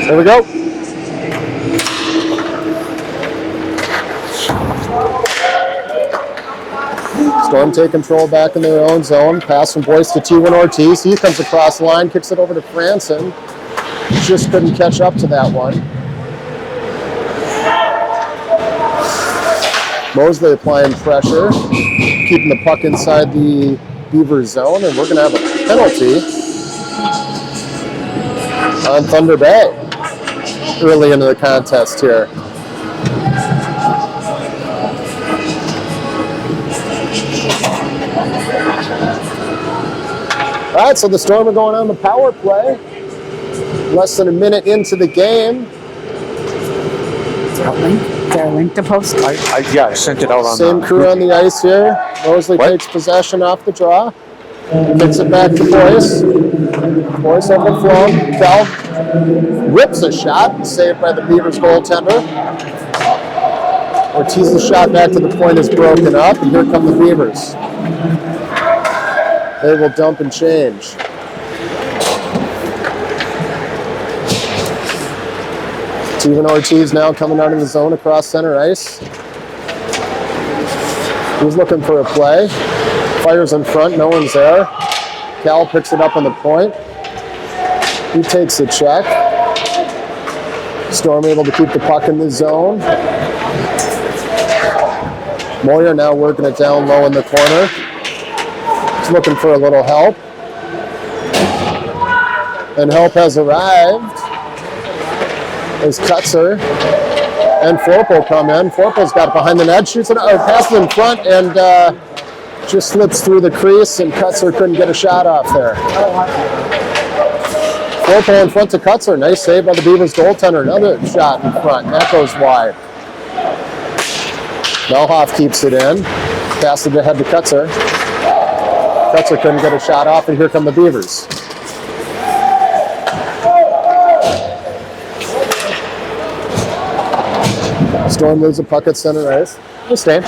Here we go. Storm take control back in their own zone. Pass from Boyce to T1 Ortiz. He comes across the line, kicks it over to Franson. Just couldn't catch up to that one. Mosley applying pressure, keeping the puck inside the Beaver zone, and we're going to have a penalty on Thunder Bay early into the contest here. All right, so the Storm are going on the power play. Less than a minute into the game. Is there a link to post? Yeah, I sent it out on Same crew on the ice here. Mosley takes possession off the draw. Kicks it back to Boyce. Boyce overflowing. Cal rips a shot, saved by the Beavers goaltender. Ortiz's shot back to the point is broken up, and here come the Beavers. They will dump and change. Steven Ortiz now coming out of the zone across center ice. He's looking for a play. Fires in front, no one's there. Cal picks it up on the point. He takes a check. Storm able to keep the puck in the zone. Moyer now working it down low in the corner. He's looking for a little help. And help has arrived. As Kutzer and Forpel come in. Forpel's got it behind the net, shoots it, or passes in front, and just slips through the crease, and Kutzer couldn't get a shot off there. Forpel in front to Kutzer. Nice save by the Beavers goaltender. Another shot in front. That goes wide. Melhoff keeps it in. Passes it ahead to Kutzer. Kutzer couldn't get a shot off, and here come the Beavers. Storm loses a puck at center ice. We'll stay.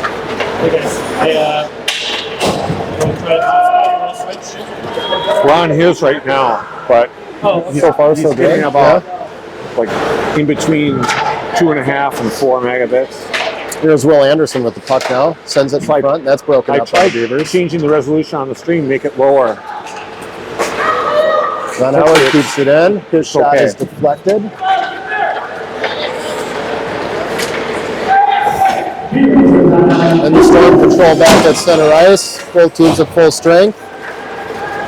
We're on his right now, but So far, so good. getting about like in between 2.5 and 4 megabits. Here's Will Anderson with the puck now. Sends it front. That's broken I up by tried the Beavers. changing the resolution on the stream, make it lower. Ron Howard keeps it in. His shot okay. is deflected. And the Storm control back at center ice. Both teams at full strength.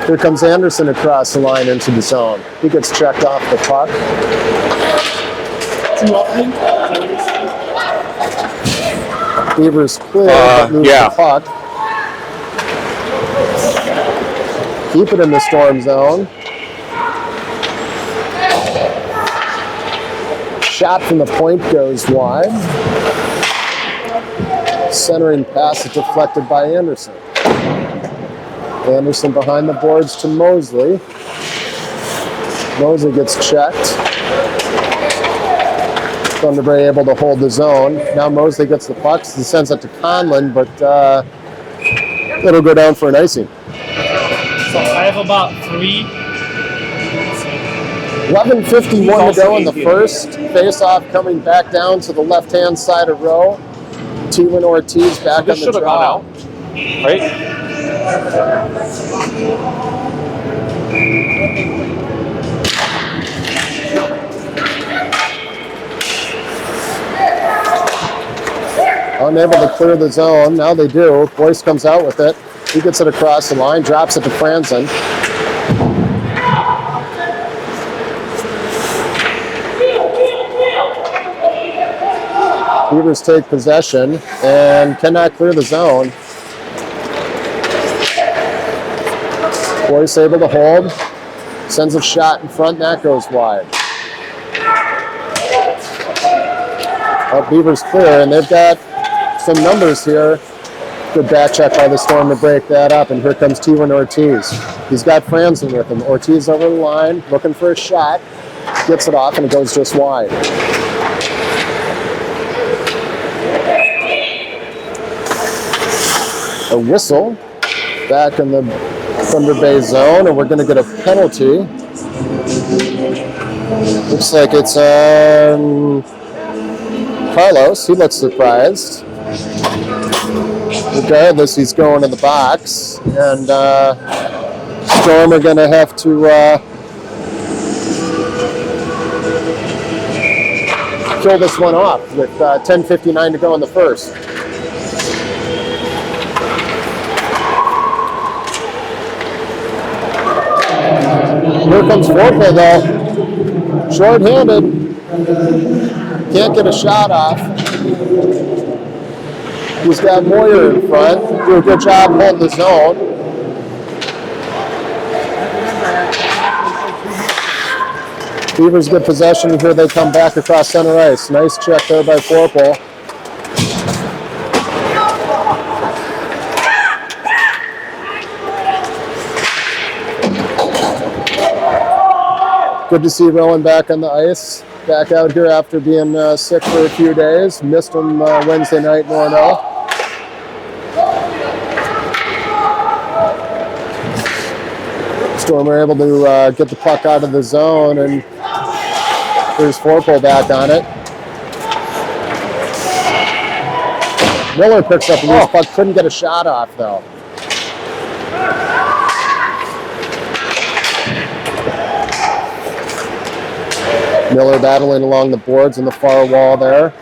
Here comes Anderson across the line into the zone. He gets checked off the puck. Beavers clear, but lose the puck. Keep it in the Storm zone. Shot from the point goes wide. Centering pass is deflected by Anderson. Anderson behind the boards to Mosley. Mosley gets checked. Thunder Bay able to hold the zone. Now Mosley gets the puck. He sends it to Conlon, but it'll go down for an icing. So I have about 11:51 to go in the first. Face-off coming back down to the left-hand side of row. T1 Ortiz back This on the should have draw. gone out, right? Unable to clear the zone. Now they do. Boyce comes out with it. He gets it across the line, drops it to Franson. Beavers take possession and cannot clear the zone. Boyce able to hold. Sends a shot in front, that goes wide. Beavers clear, and they've got some numbers here. Good back check by the Storm to break that up, and here comes T1 Ortiz. He's got Franson with him. Ortiz over the line, looking for a shot. Gets it off, and it goes just wide. A whistle back in the Thunder Bay zone, and we're going to get a penalty Looks like it's Carlos. He looks surprised. Regardless, he's going in the box. And Storm are going to have to kill this one off with 10:59 to go in the first. Here comes Forte though. Short-handed. Can't get a shot off. He's got Moyer in front. Do a good job holding the zone. Beavers get possession. Here they come back across center ice. Nice check there by Forpel. Good to see Rowan back on the ice. Back out here after being sick for a few days. Missed him Wednesday night in Orono. Storm were able to get the puck out of the zone, and there's Forpel back on it. Miller picks up the loose puck. Couldn't get a shot off though. Miller battling along the boards in the far wall there.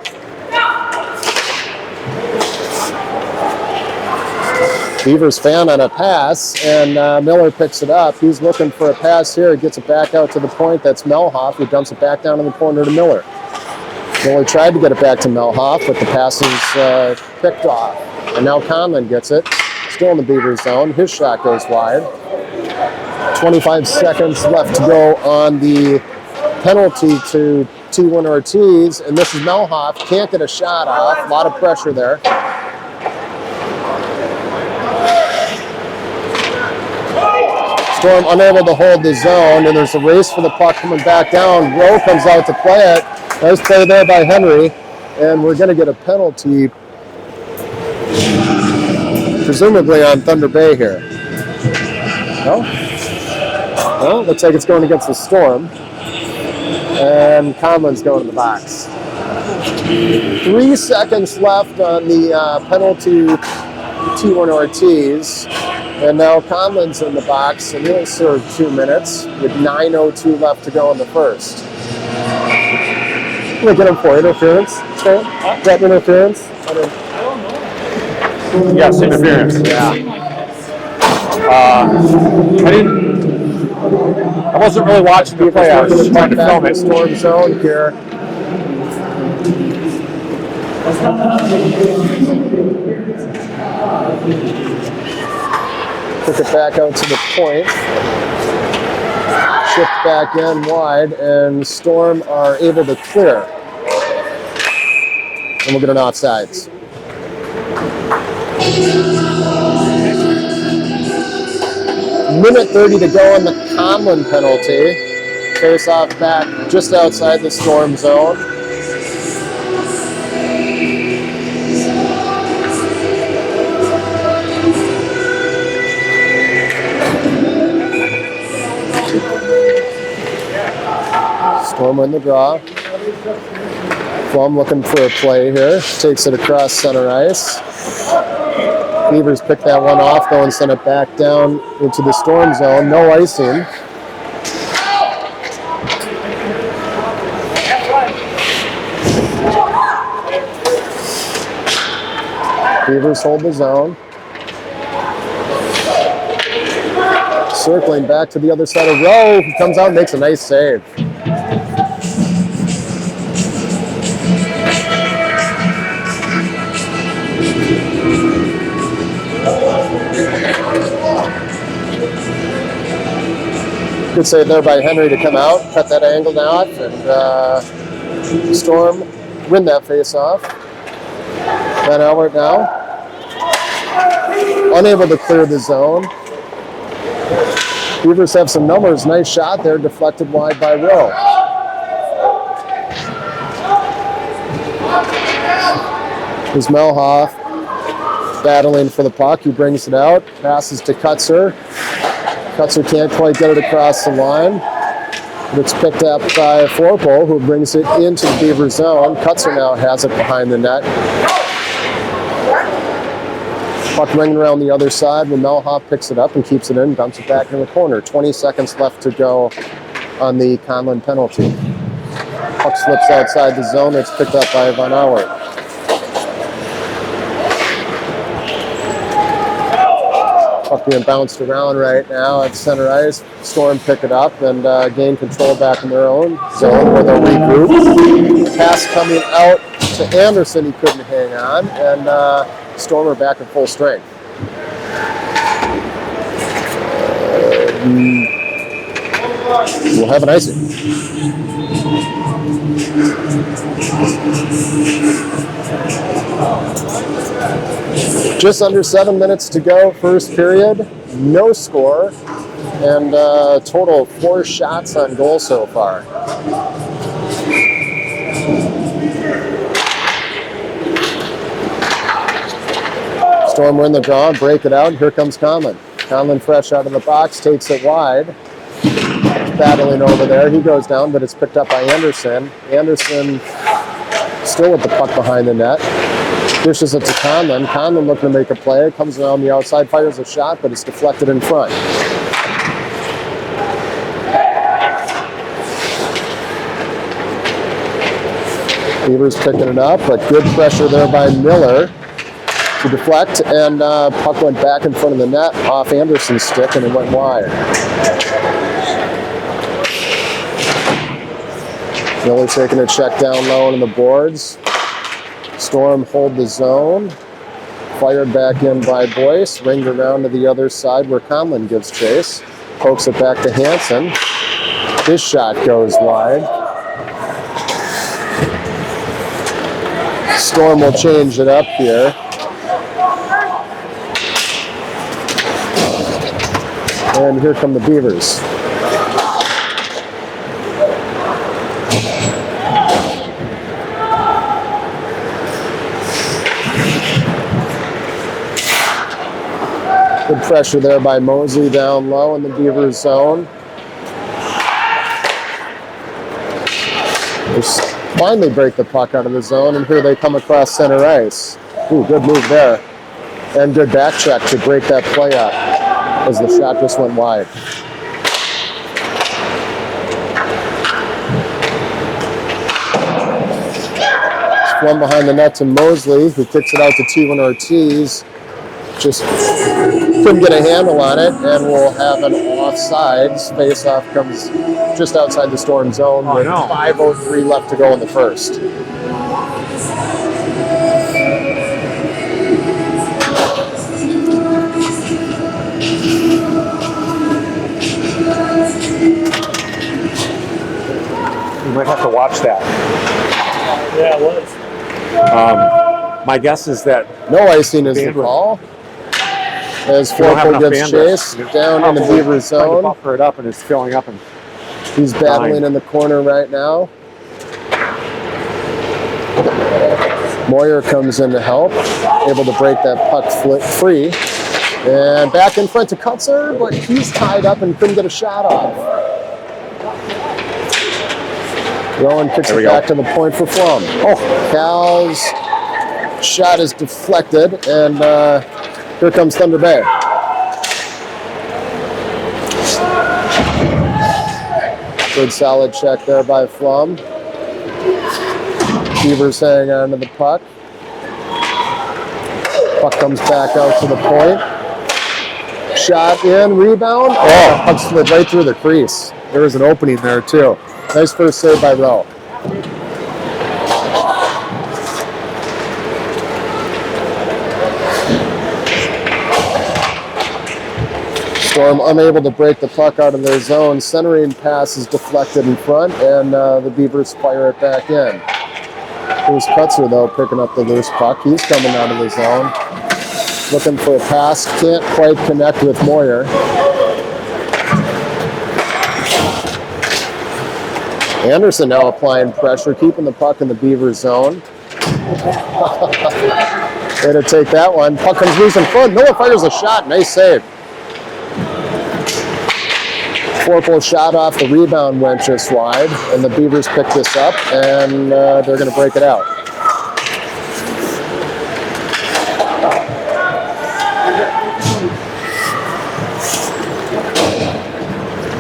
Beavers fan on a pass, and Miller picks it up. He's looking for a pass here. He gets it back out to the point. That's Melhoff, who dumps it back down in the corner to Miller. Miller tried to get it back to Melhoff, but the pass is picked off. And now Conlon gets it. Still in the Beavers zone. His shot goes wide. 25 seconds left to go on the penalty to T1 Ortiz, and this is Melhoff. Can't get a shot off. A lot of pressure there. Storm unable to hold the zone, and there's a race for the puck coming back down. Rowe comes out to play it. Nice play there by Henry, and we're going to get a penalty, presumably on Thunder Bay here. No? No, looks like it's going against the Storm. And Conlon's going in the box. 3 seconds left on the penalty T1 Ortiz. And now Conlon's in the box, and he'll serve 2 minutes with 9:02 left to go in the first. We'll get him for interference. So, is that interference? Yes, interference. Yeah. I wasn't really watching the play. I was just trying to film it. Storm zone here. Took it back out to the point. Shipped back in wide, and Storm are able to clear. And we'll get an offsides. Minute 30 to go on the Conlon penalty. Face off back just outside the Storm zone. Storm in the draw. Flum looking for a play here. Takes it across center ice. Beavers pick that one off though and send it back down into the Storm zone. No icing. Beavers hold the zone. Circling back to the other side of Rowe. He comes out and makes a nice save. Good save there by Henry to come out, cut that angle off, and Storm win that face-off. Van Albert now, unable to clear the zone. Beavers have some numbers. Nice shot there, deflected wide by Rowe. Here's Melhoff battling for the puck. He brings it out, passes to Kutzer. Kutzer can't quite get it across the line. It's picked up by Forpole, who brings it into the Beaver zone. Kutzer now has it behind the net. Puck ringing around the other side when Melhoff picks it up and keeps it in, dumps it back in the corner. 20 seconds left to go on the Conlon penalty. Puck slips outside the zone. It's picked up by Von Auer. Puck being bounced around right now at center ice. Storm pick it up and gain control back in their own zone where they'll regroup. Pass coming out to Anderson. He couldn't hang on. And Storm are back at full strength. We'll have an icing. Just under 7 minutes to go, first period. No score. And total 4 shots on goal so far. Storm win the draw, break it out. Here comes Conlon. Conlon fresh out of the box, takes it wide. Battling over there. He goes down, but it's picked up by Anderson. Anderson still with the puck behind the net. Dishes it to Conlon. Conlon looking to make a play. Comes around the outside, fires a shot, but it's deflected in front. Beavers picking it up, but good pressure there by Miller to deflect, and puck went back in front of the net off Anderson's stick, and it went wide. Miller taking a check down low on the boards. Storm hold the zone. Fired back in by Boyce. Ringed around to the other side where Conlon gives chase. Pokes it back to Hansen. His shot goes wide. Storm will change it up here. And here come the Beavers. Good pressure there by Mosley down low in the Beavers zone. They finally break the puck out of the zone, and here they come across center ice. Ooh, good move there. And good back check to break that play up as the shot just went wide. It's one behind the net to Mosley, who kicks it out to T1 Ortiz. Just couldn't get a handle on it, and we'll have an offsides. Face-off comes just outside the Storm zone with 5:03 left to go in the first. You might have to watch that. Yeah, it was. My guess is that No icing is the call. As Forpole gets chased down in the Beaver zone. Buffer it up, and it's filling up. And he's battling in the corner right now. Moyer comes in to help, able to break that puck free. And back in front to Kutzer, but he's tied up and couldn't get a shot off. Rowan kicks it back to the point for Flum. Oh, Cal's shot is deflected, and here comes Thunder Bay. Good solid check there by Flum. Beavers hang on to the puck. Puck comes back out to the point. Shot in, rebound. Oh, puck slid right through the crease. There was an opening there too. Nice first save by Rowe. Storm unable to break the puck out of their zone. Centering pass is deflected in front, and the Beavers fire it back in. Here's Kutzer, though, picking up the loose puck. He's coming out of the zone. Looking for a pass. Can't quite connect with Moyer. Anderson now applying pressure, keeping the puck in the Beaver zone. Way to take that one. Puck comes loose in front. Miller fires a shot. Nice save. Forple shot off, the rebound went just wide, and the Beavers picked this up, and they're going to break it out.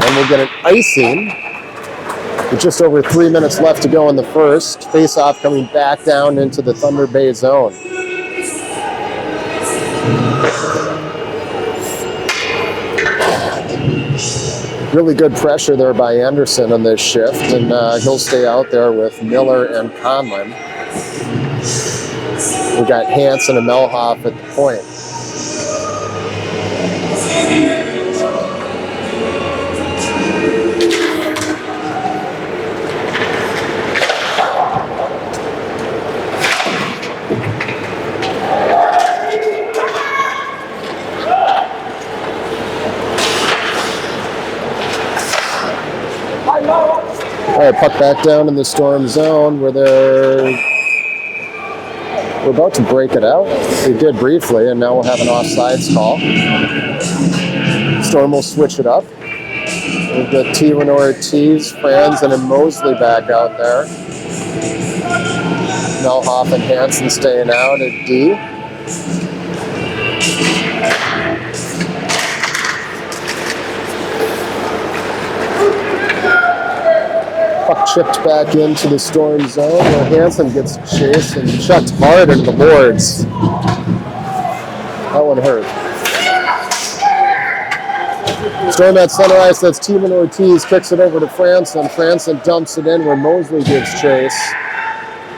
And we'll get an icing with just over 3 minutes left to go in the first. Face-off coming back down into the Thunder Bay zone. Really good pressure there by Anderson on this shift, and he'll stay out there with Miller and Conlon. We got Hansen and Melhoff at the point. All right, puck back down in the Storm zone where we're about to break it out. They did briefly, and now we'll have an offsides call. Storm will switch it up. We've got T1 Ortiz, Franzen, and Mosley back out there. Melhoff and Hansen staying out at D. Puck chipped back into the Storm zone where Hansen gets chased and chucked hard into the boards. That one hurt. Storm at center ice, that's T1 Ortiz, kicks it over to Franzen. Franzen dumps it in where Mosley gets chased.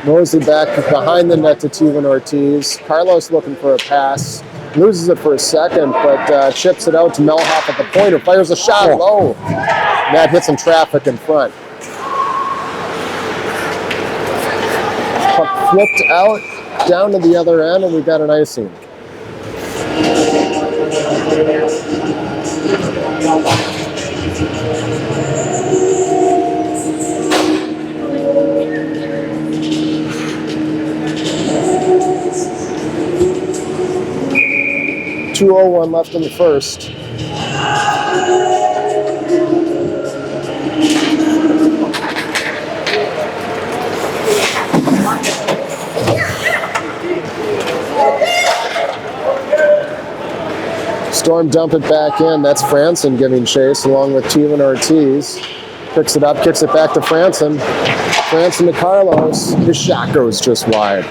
Mosley back behind the net to T1 Ortiz. Carlos looking for a pass. Loses it for a second, but chips it out to Melhoff at the point, who fires a shot low. That hits some traffic in front. Puck flipped out, down to the other end, and we got an icing. .201 left in the first. Storm dump it back in. That's Franzen giving chase along with T1 Ortiz. Picks it up, kicks it back to Franzen. Franzen to Carlos. His shot goes just wide.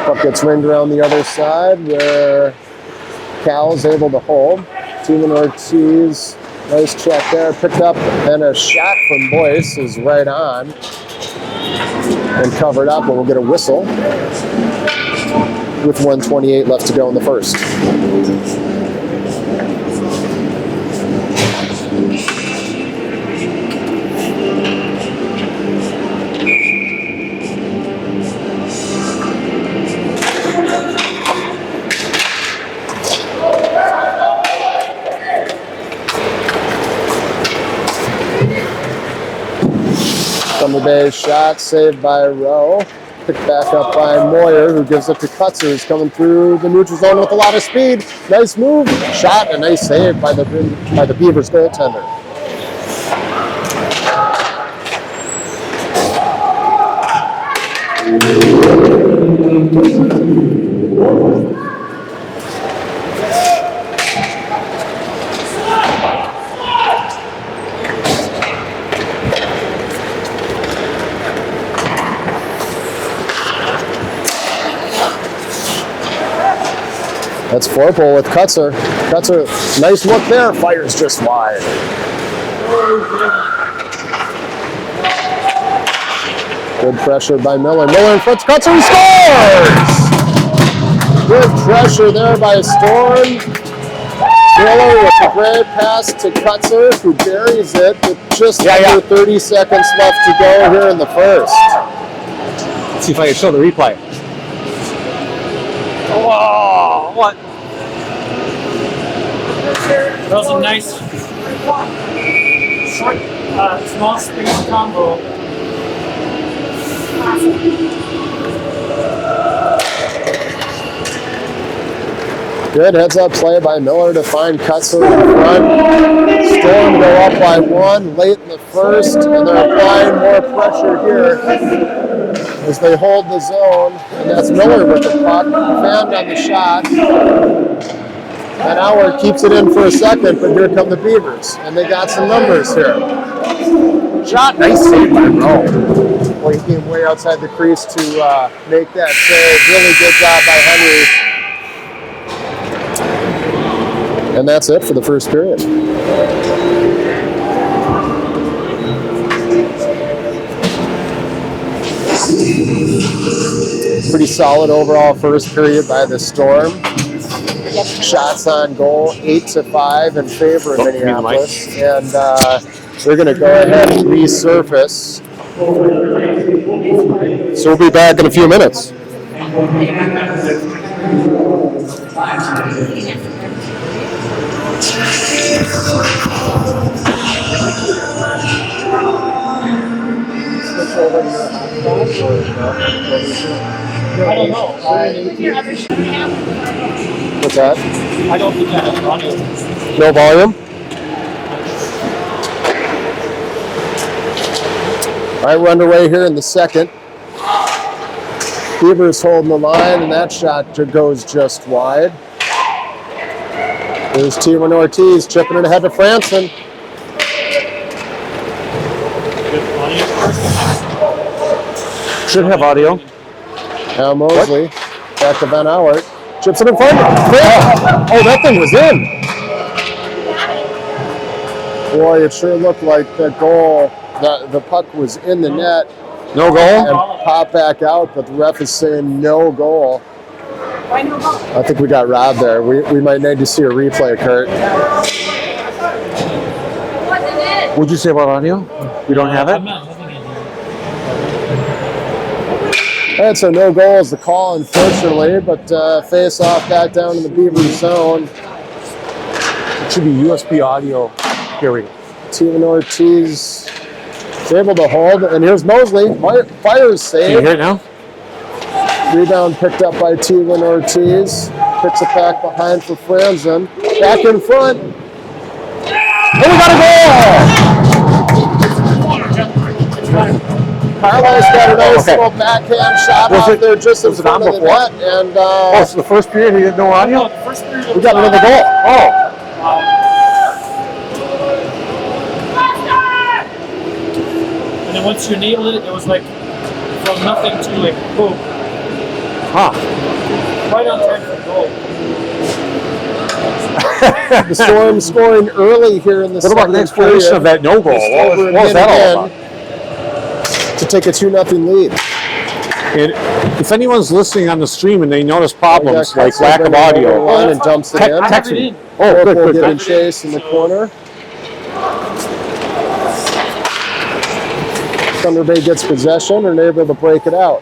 Puck gets ringed around the other side where Cal's able to hold. T1 Ortiz, nice check there. Picked up, and a shot from Boyce is right on. And covered up, and we'll get a whistle with 1:28 left to go in the first. Thunder Bay's shot saved by Rowe. Picked back up by Moyer, who gives it to Kutzer, who's coming through the neutral zone with a lot of speed. Nice move, shot, and a nice save by the Beavers goaltender. That's Forple with Kutzer. Kutzer, nice look there, fires just wide. Good pressure by Miller. Miller in front, Kutzer, he scores! Good pressure there by Storm. Miller with a great pass to Kutzer, who buries it with just under 30 seconds left to go here in the first. Let's see if I can show the replay. Whoa, what? That was a nice short, small space combo. Good heads-up play by Miller to find Kutzer in front. Storm go up by 1 late in the first, and they're applying more pressure here as they hold the zone. And that's Miller with the puck, fanned on the shot. And Howard keeps it in for a second, but here come the Beavers, and they got some numbers here. Shot, nice save by Rowe. Well, he came way outside the crease to make that save. Really good job by Henry. And that's it for the first period. Pretty solid overall first period by the Storm. Shots on goal, 8-5 in favor of Minneapolis. And we're going to go ahead and resurface. So we'll be back in a few minutes. I don't know. What's that? I don't think that has audio. No volume? All right, we're underway here in the second. Beavers holding the line, and that shot goes just wide. There's T1 Ortiz chipping it ahead to Franson. Should have audio. Now Mosley, back to Van Howard. Chips it in front. Oh, that thing was in. Boy, it sure looked like the goal, the puck was in the net. No goal? And popped back out, but the ref is saying no goal. I think we got robbed there. We might need to see a replay, Kurt. What'd you say about audio? You don't have it? I'm not having it here. And so no goal is the call, unfortunately, but face off back down in the Beaver zone. It should be USB audio. Here we go. T1 Ortiz is able to hold, and here's Mosley. Fires save. Can you hear it now? Rebound picked up by T1 Ortiz. Picks it back behind for Franzen. Back in front. And we got a goal! Carlisle's got a nice little backhand shot off there just in front of the net. And Oh, so the first period he didn't know audio? No, the first period we got another goal. Oh. And then once you nailed it, it was like from nothing to like boom. Huh. Right on time for goal. The Storm scoring early here in the What about the explanation of that no goal? What was that all about? To take a 2-0 lead. And if anyone's listening on the stream and they notice problems like lack of audio, and dumps it in. text me. Oh, good. Getting chased in the corner. Thunder Bay gets possession and able to break it out.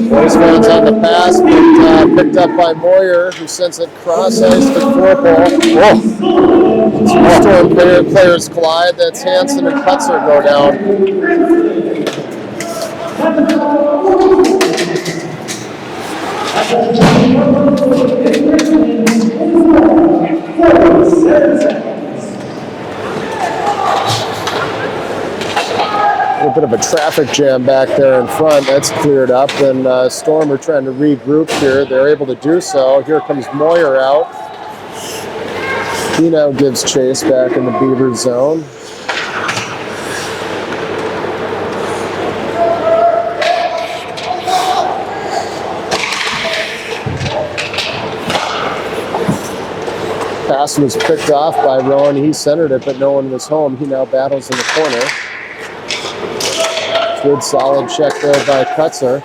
Boys fans on the pass, but picked up by Moyer, who sends it cross ice to Corporal. Two Storm players collide. That's Hansen and Kutzer go down. A little bit of a traffic jam back there in front. That's cleared up, and Storm are trying to regroup here. They're able to do so. Here comes Moyer out. He now gives chase back in the Beaver zone. Pass was picked off by Rowan. He centered it, but no one was home. He now battles in the corner. Good solid check there by Kutzer.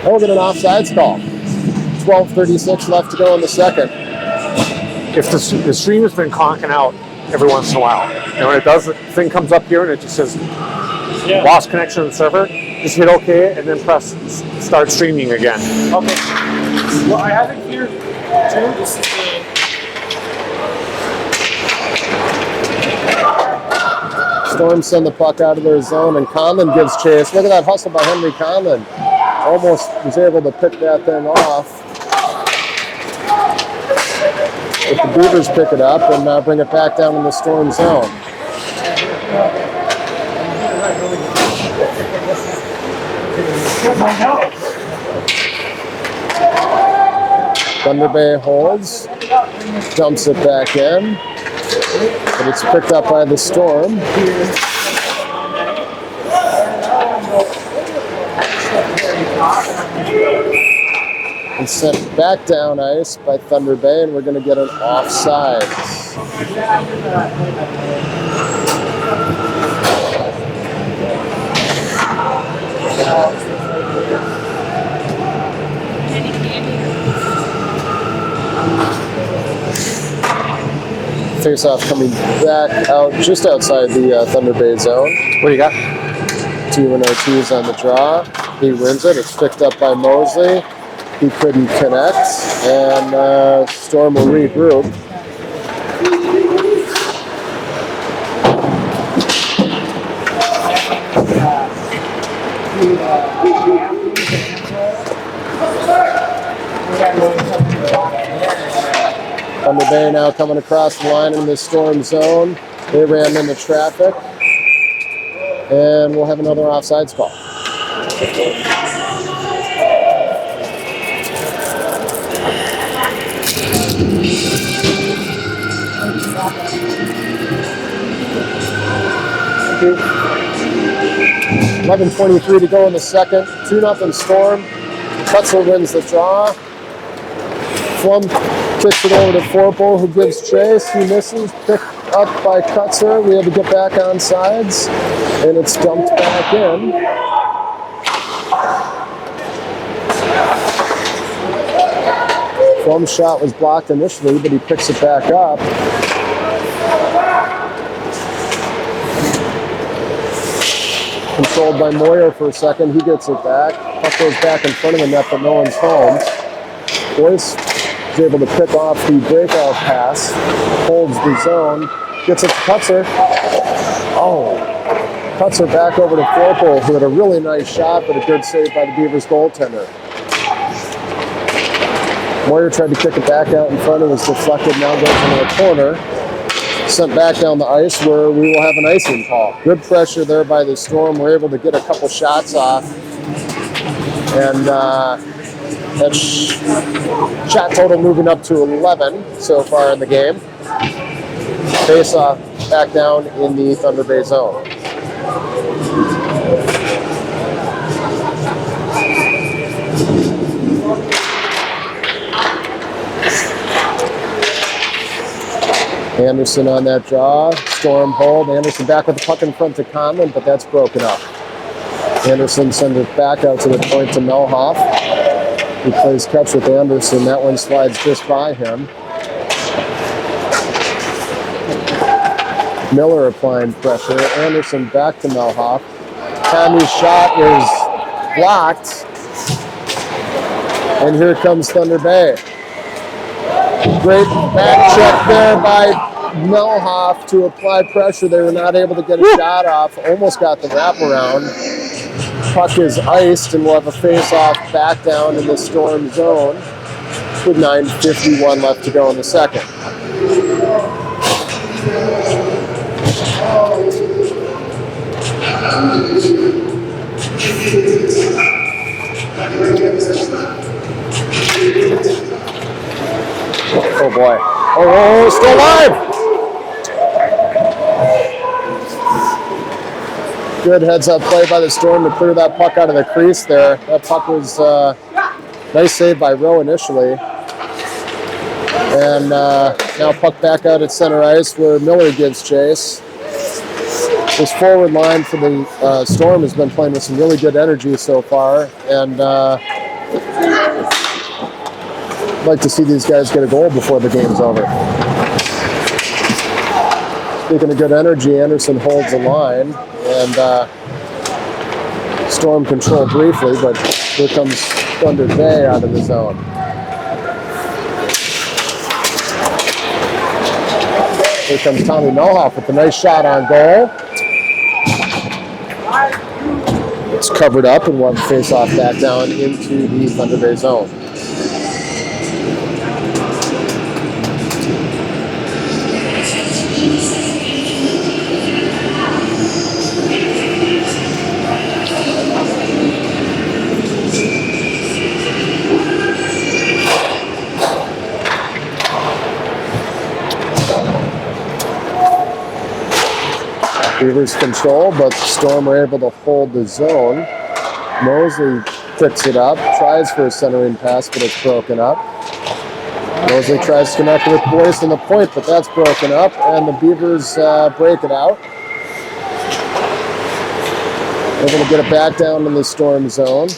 We'll get an offsides call. 12:36 left to go in the second. If the stream has been conking out every once in a while, and when it does, the thing comes up here and it just says Yeah. lost connection to the server, just hit OK and then press start streaming again. Okay. Well, I have it here too. This is the. Storm send the puck out of their zone, and Conlon gives chase. Look at that hustle by Henry Conlon. Almost was able to pick that thing off. But the Beavers pick it up and bring it back down in the Storm zone. Thunder Bay holds, dumps it back in, but it's picked up by the Storm. And sent back down ice by Thunder Bay, and we're going to get an offside. Face-off coming back out just outside the Thunder Bay zone. What do you got? T102 is on the draw. He wins it. It's picked up by Mosley. He couldn't connect, and Storm will regroup. Thunder Bay now coming across the line in the Storm zone. They ran into traffic, and we'll have another offsides call. Okay. 11:23 to go in the second. 2-0 Storm. Kutzel wins the draw. Flum kicks it over to Forpel, who gives chase. He misses. Picked up by Kutzer. We have to get back on sides, and it's dumped back in. Flum's shot was blocked initially, but he picks it back up. Controlled by Moyer for a second. He gets it back. Puck goes back in front of the net, but no one's home. Boyce is able to pick off the breakout pass. Holds the zone. Gets it to Kutzer. Oh. Kutzer back over to Forpel, who had a really nice shot, but a good save by the Beavers goaltender. Moyer tried to kick it back out in front. It was deflected. Now goes into the corner. Sent back down the ice, where we will have an icing call. Good pressure there by the Storm. We're able to get a couple shots off. And that shot total moving up to 11 so far in the game. Face off back down in the Thunder Bay zone. Anderson on that draw. Storm hold. Anderson back with the puck in front to Conlon, but that's broken up. Anderson sends it back out to the point to Melhoff. He plays catch with Anderson. That one slides just by him. Miller applying pressure. Anderson back to Melhoff. Tommy's shot is blocked. And here comes Thunder Bay. Great back check there by Melhoff to apply pressure. They were not able to get a shot off. Almost got the wraparound. Puck is iced, and we'll have a face-off back down in the Storm zone with 9:51 left to go in the second. Oh boy. Oh, still alive! Good heads-up play by the Storm to clear that puck out of the crease there. That puck was nice save by Rowe initially. And now puck back out at center ice where Miller gives chase. This forward line for the Storm has been playing with some really good energy so far. And I'd like to see these guys get a goal before the game's over. Speaking of good energy, Anderson holds the line, and Storm control briefly, but here comes Thunder Bay out of the zone. Here comes Tommy Melhoff with a nice shot on goal. It's covered up and one face off back down into the Thunder Bay zone. Beavers control, but the Storm are able to hold the zone. Mosley picks it up, tries for a centering pass, but it's broken up. Mosley tries to connect with Boyce in the point, but that's broken up, and the Beavers break it out. Able to get it back down in the Storm zone.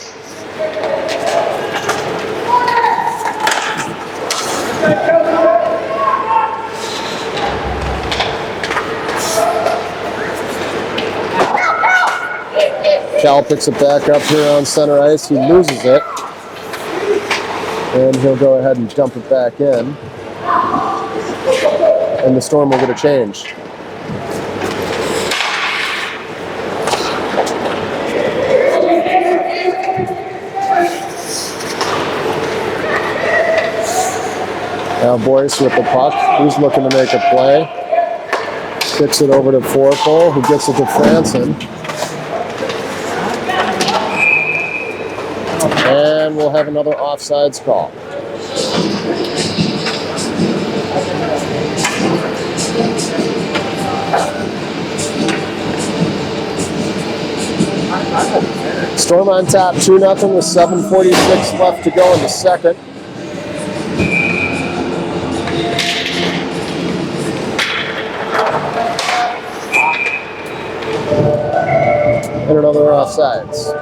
Cal picks it back up here on center ice. He loses it. And he'll go ahead and dump it back in. And the Storm will get a change. Now Boyce with the puck. He's looking to make a play. Kicks it over to Forpole, who gets it to Franson. And we'll have another offsides call. Storm on top 2-0 with 7:46 left to go in the second. And another offsides.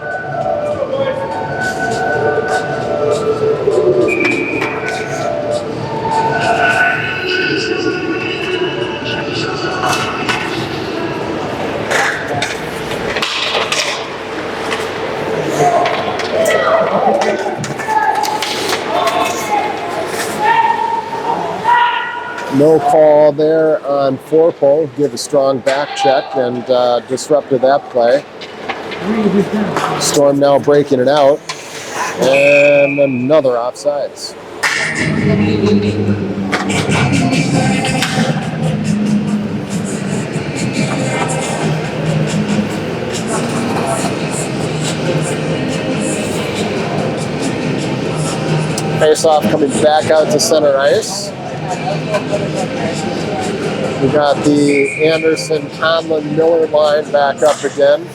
No call there on Forpole. Give a strong back check and disrupted that play. Storm now breaking it out. And another offsides. Face-off coming back out to center ice. We got the Anderson, Conlon, Miller line back up again.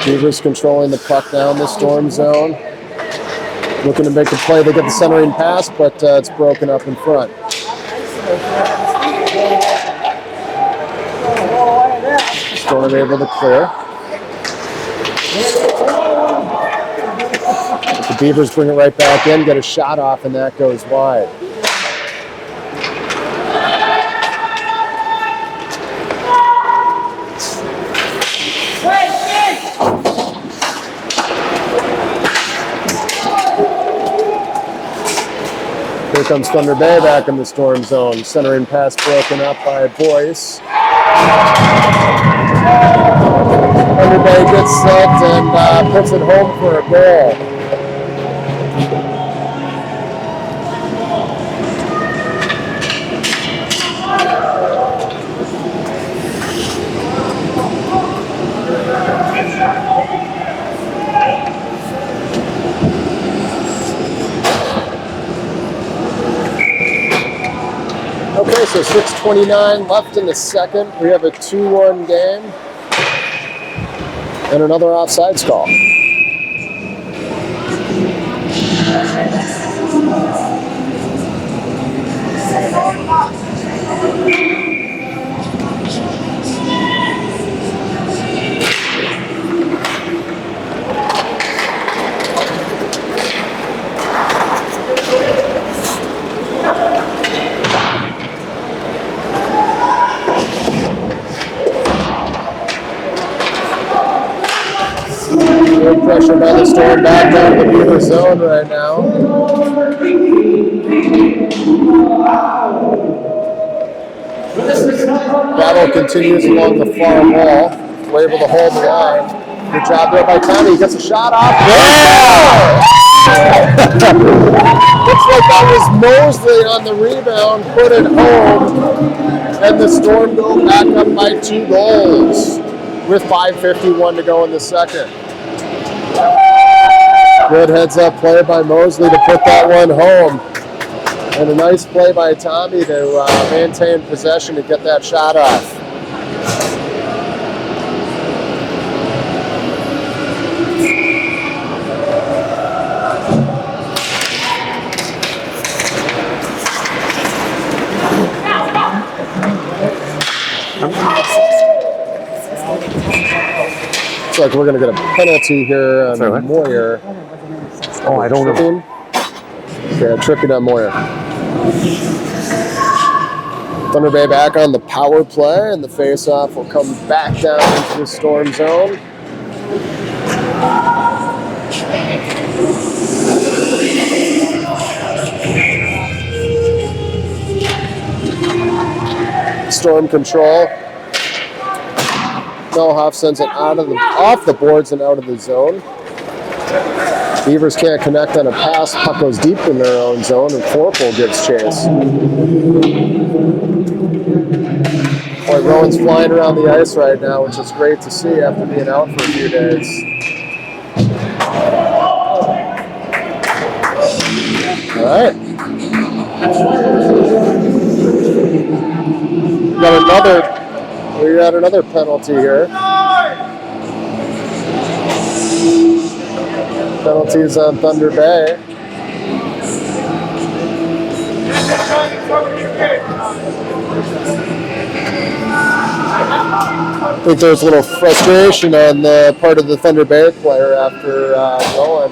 Beavers controlling the puck down the Storm zone. Looking to make a play. They get the centering pass, but it's broken up in front. Storm able to clear. But the Beavers bring it right back in, get a shot off, and that goes wide. Here comes Thunder Bay back in the Storm zone. Centering pass broken up by Boyce. Thunder Bay gets set and puts it home for a goal. Okay, so 6:29 left in the second. We have a 2-1 game. And another offsides call. Good pressure by the Storm back down to the Beaver zone right now. Battle continues along the far wall. We're able to hold the line. Good job there by Tommy. He gets a shot off. Yeah! Looks like that was Mosley on the rebound. Put it home. And the Storm go back up by 2 goals with 5:51 to go in the second. Good heads-up play by Mosley to put that one home. And a nice play by Tommy to maintain possession and get that shot off. Looks like we're going to get a penalty here on Moyer. Oh, I don't know. Yeah, tripping on Moyer. Thunder Bay back on the power play, and the face-off will come back down into the Storm zone. Storm control. Melhoff sends it off the boards and out of the zone. Beavers can't connect on a pass. Puck goes deep in their own zone, and Forpel gives chase. Boy, Rowan's flying around the ice right now, which is great to see after being out for a few days. All right. We got another penalty here. Penalties on Thunder Bay. I think there's a little frustration on the part of the Thunder Bay player after Rowan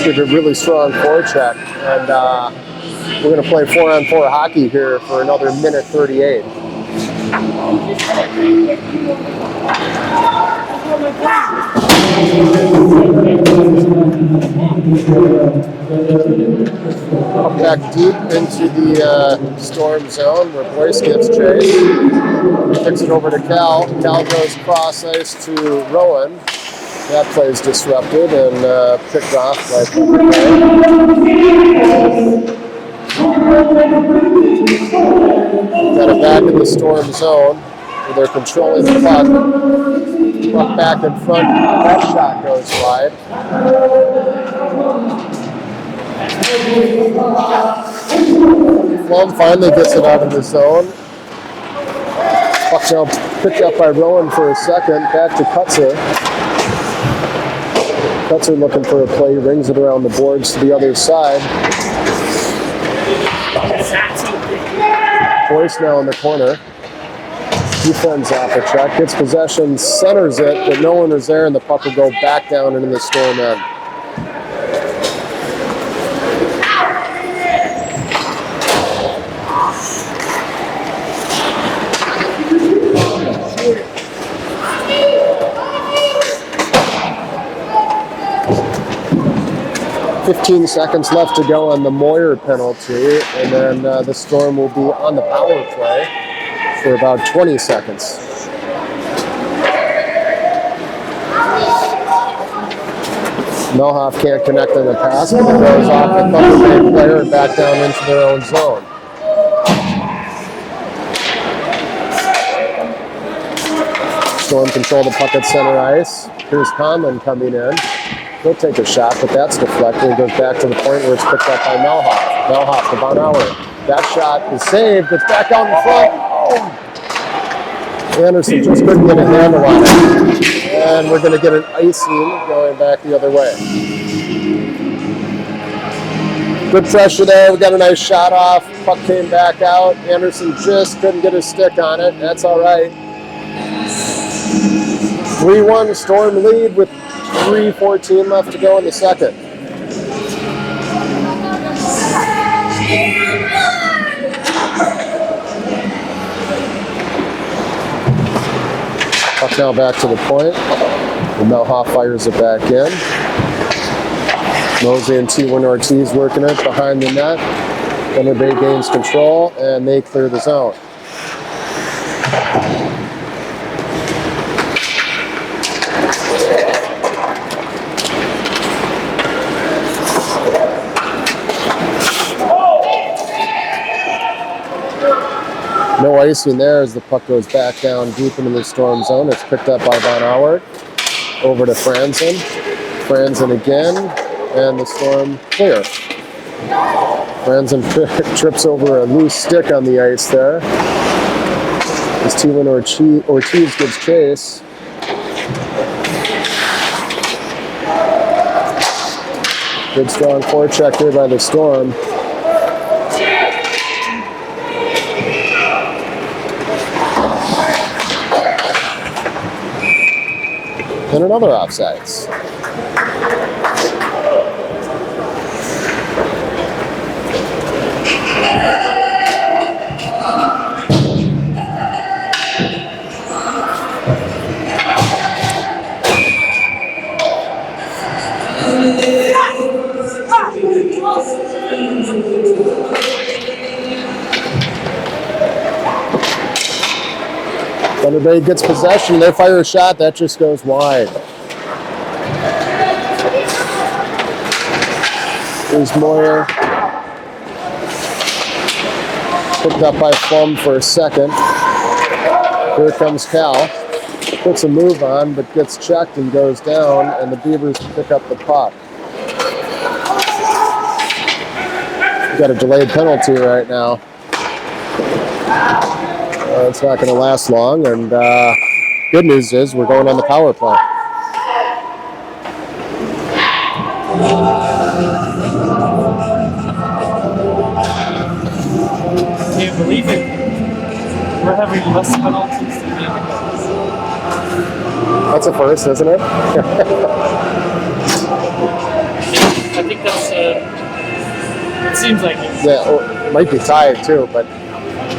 did a really strong forecheck. And we're going to play 4-on-4 hockey here for another minute 38. Back deep into the Storm zone where Boyce gets chased. Kicks it over to Cal. Cal goes cross ice to Rowan. That play is disrupted and picked off by Thunder Bay. Got it back in the Storm zone where they're controlling the puck. Puck back in front. That shot goes wide. Flom finally gets it out of the zone. Puck now picked up by Rowan for a second. Back to Kutzer. Kutzer looking for a play. Rings it around the boards to the other side. Boyce now in the corner. Defends off a check. Gets possession. Centers it, but no one is there, and the puck will go back down into the Storm end. .15 seconds left to go on the Moyer penalty, and then the Storm will be on the power play for about 20 seconds. Melhoff can't connect on the pass, but it goes off the Thunder Bay player and back down into their own zone. Storm control the puck at center ice. Here's Conlon coming in. He'll take a shot, but that's deflected. It goes back to the point where it's picked up by Melhoff. Melhoff to Von Auer. That shot is saved. It's back out in front. Oh. Anderson just couldn't get a handle on it. And we're going to get an icing going back the other way. Good pressure there. We got a nice shot off. Puck came back out. Anderson just couldn't get his stick on it. That's all right. 3-1 Storm lead with 3:14 left to go in the second. Puck now back to the point. And Melhoff fires it back in. Mosley and T1 Ortiz working it behind the net. Thunder Bay gains control, and they clear the zone. No icing there as the puck goes back down deep into the Storm zone. It's picked up by Von Auert. Over to Franzen. Franzen again, and the Storm clear. Franzen trips over a loose stick on the ice there. As T1 Ortiz gives chase. Good strong forecheck here by the Storm. And another offsides. Thunder Bay gets possession. They fire a shot that just goes wide. Here's Moyer. Picked up by Flum for a second. Here comes Cal. Puts a move on, but gets checked and goes down, and the Beavers pick up the puck. We've got a delayed penalty right now. It's not going to last long, and good news is we're going on the power play. Can't believe it. We're having less penalties than Minneapolis. That's a first, isn't it? I think that's. It seems like it. Yeah, or it might be tied too, but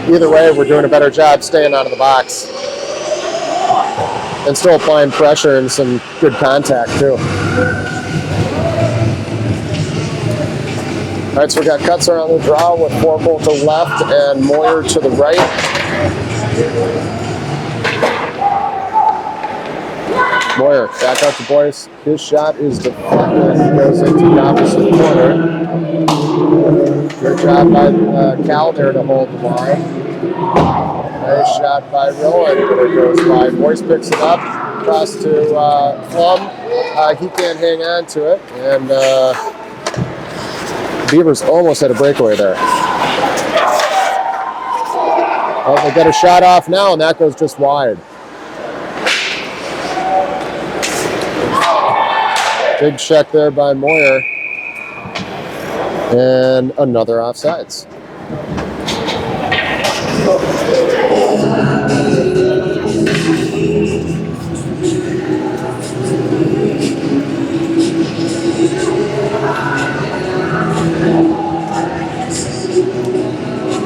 either way, we're doing a better job staying out of the box and still applying pressure and some good contact too. All right, so we got Kutzer on the draw with Forkel to left and Moyer to the right. Moyer back out to Boyce. His shot is deflected and goes into the opposite corner. Good job by Cal there to hold the line. Nice shot by Rowan, but it goes by. Boyce picks it up, across to Flum. He can't hang on to it, and Beavers almost had a breakaway there. Oh, they get a shot off now, and that goes just wide. Big check there by Moyer. And another offsides.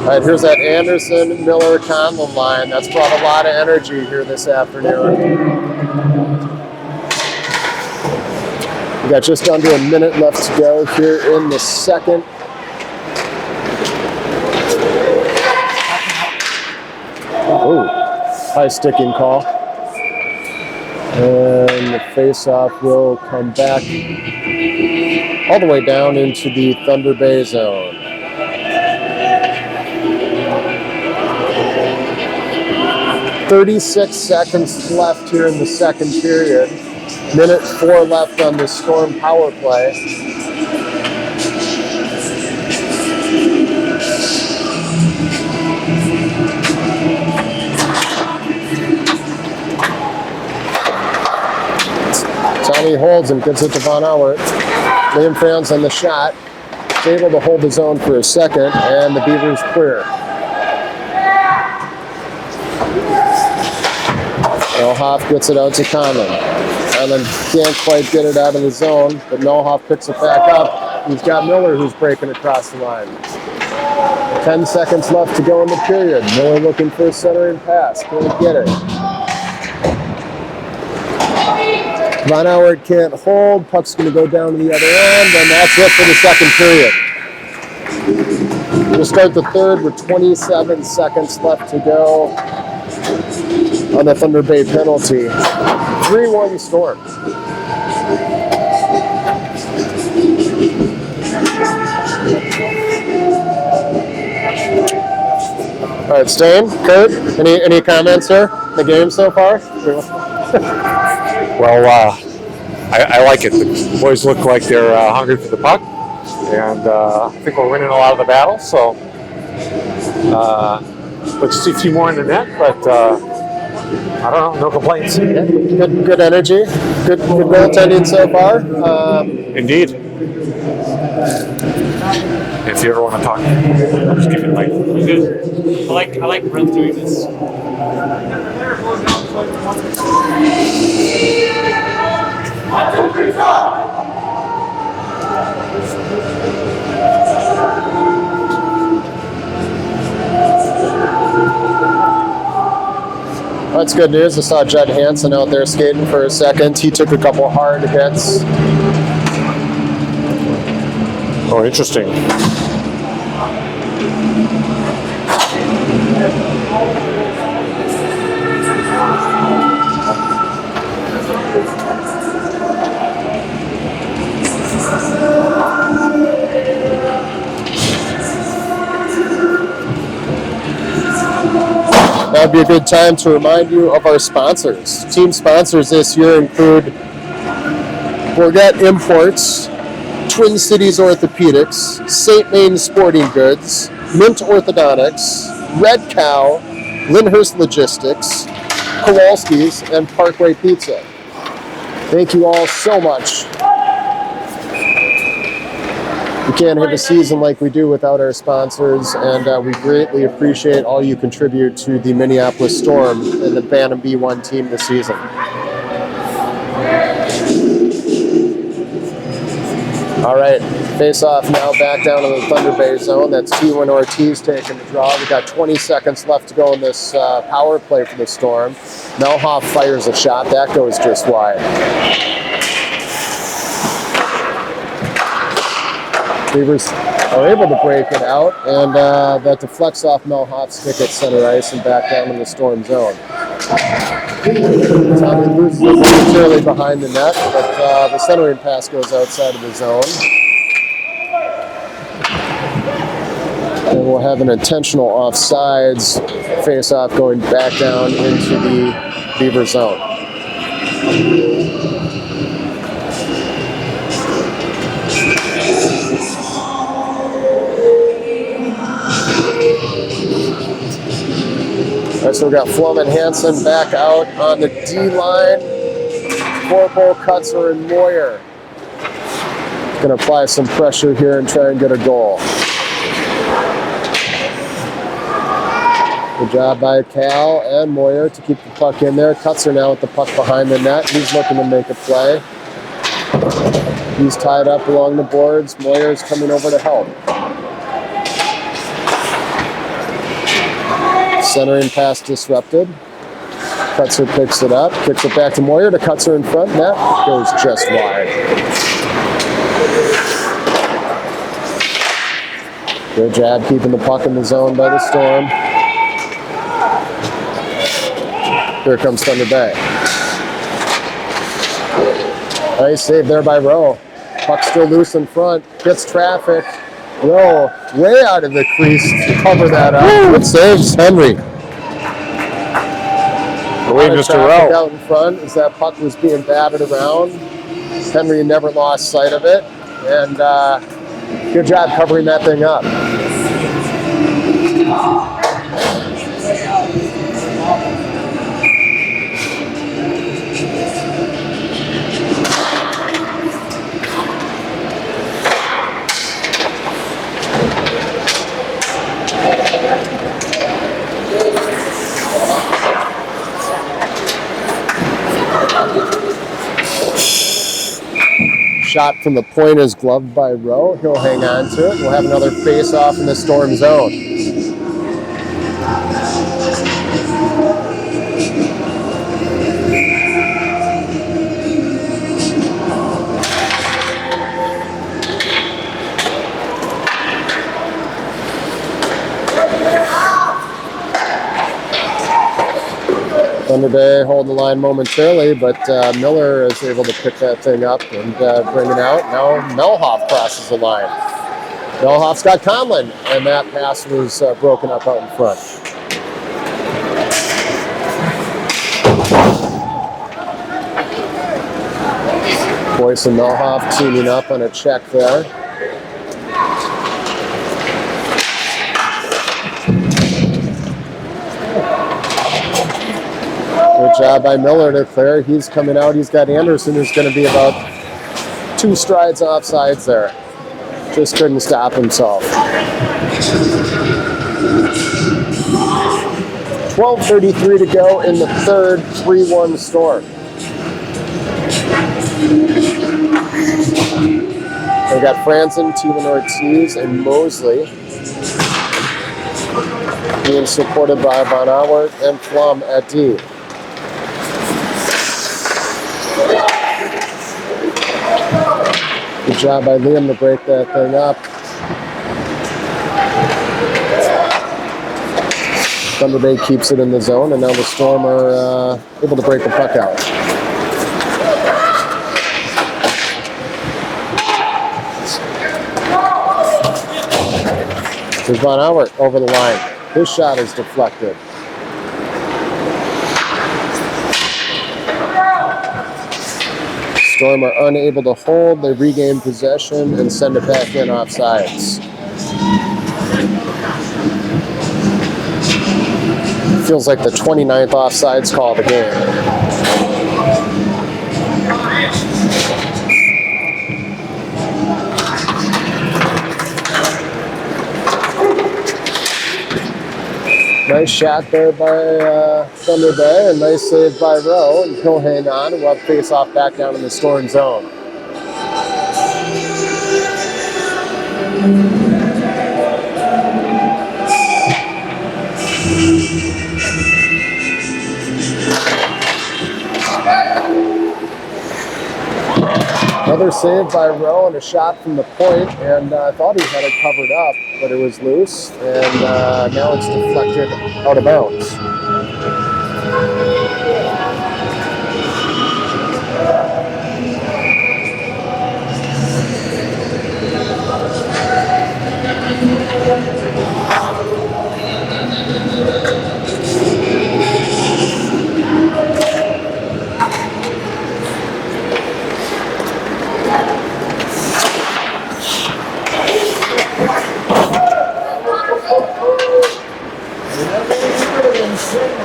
All right, here's that Anderson Miller Conlon line. That's brought a lot of energy here this afternoon. We got just under a minute left to go here in the second. Oh, high sticking call. And the face-off will come back all the way down into the Thunder Bay zone. .36 seconds left here in the second period. Minute 4 left on the Storm power play. Tommy holds and gets it to Von Auert. Liam Franz on the shot. He's able to hold the zone for a second, and the Beavers clear. Melhoff gets it out to Conlon. Conlon can't quite get it out of the zone, but Melhoff picks it back up. He's got Miller who's breaking across the line. 10 seconds left to go in the period. Miller looking for a centering pass. Can't get it. Von Howard can't hold. Puck's going to go down to the other end, and that's it for the second period. We'll start the third with 27 seconds left to go on the Thunder Bay penalty. 3-1 Storm. All right, Stain, Kurt, any comments here? The game so far? Well, I like it. The boys look like they're hungry for the puck, and I think we're winning a lot of the battles. So let's see a few more in the net, but I don't know, no complaints. Yeah, good energy, good goaltending so far. Indeed. If you ever want to talk, just give me the mic. I like Brent doing this. That's good news. I saw Judd Hansen out there skating for a second. He took a couple hard hits. Oh, interesting. That would be a good time to remind you of our sponsors. Team sponsors this year include Bourget Imports, Twin Cities Orthopedics, St. Main Sporting Goods, Mint Orthodontics, Red Cow, Lyndhurst Logistics, Kowalski's, and Parkway Pizza. Thank you all so much. We can't have a season like we do without our sponsors, and we greatly appreciate all you contribute to the Minneapolis Storm and the Bantam B1 team this season. All right, face off now back down to the Thunder Bay zone. That's T1 Ortiz taking the draw. We got 20 seconds left to go in this power play for the Storm. Melhoff fires a shot. That goes just wide. Beavers are able to break it out, and that deflects off Melhoff's stick at center ice and back down in the Storm zone. Tommy loses it momentarily behind the net, but the centering pass goes outside of the zone. And we'll have an intentional offsides face-off going back down into the Beaver zone. All right, so we've got Flum and Hansen back out on the D-line. Corporal, Kutzer, and Moyer. Going to apply some pressure here and try and get a goal. Good job by Cal and Moyer to keep the puck in there. Kutzer now with the puck behind the net. He's looking to make a play. He's tied up along the boards. Moyer's coming over to help. Centering pass disrupted. Kutzer picks it up, kicks it back to Moyer to Kutzer in front. Net goes just wide. Good job keeping the puck in the zone by the Storm. Here comes Thunder Bay. Nice save there by Rowe. Puck still loose in front. Gets traffic. Rowe way out of the crease to cover that up. Good saves, Henry. Away, Mr. Rowe. Out in front as that puck was being batted around. Henry never lost sight of it. And good job covering that thing up. Shot from the point is gloved by Rowe. He'll hang on to it. We'll have another face-off in the Storm zone. Thunder Bay holding the line momentarily, but Miller is able to pick that thing up and bring it out. Now Melhoff crosses the line. Melhoff's got Conlon, and that pass was broken up out in front. Boyce and Melhoff teaming up on a check there. Good job by Miller to clear. He's coming out. He's got Anderson, who's going to be about 2 strides offsides there. Just couldn't stop himself. 12:33 to go in the third, 3-1 Storm. We've got Franzen, Thielen Ortiz, and Mosley being supported by Von Auwert and Flum at D. Good job by Liam to break that thing up. Thunder Bay keeps it in the zone, and now the Storm are able to break the puck out. There's Von Auwert over the line. His shot is deflected. Storm are unable to hold. They regain possession and send it back in offsides. Feels like the 29th offsides call of the game. Nice shot there by Thunder Bay, and nice save by Rowe, and he'll hang on, and we'll have face off back down in the Storm zone. Another save by Rowe and a shot from the point, and I thought he had it covered up, but it was loose, and now it's deflected out of bounds.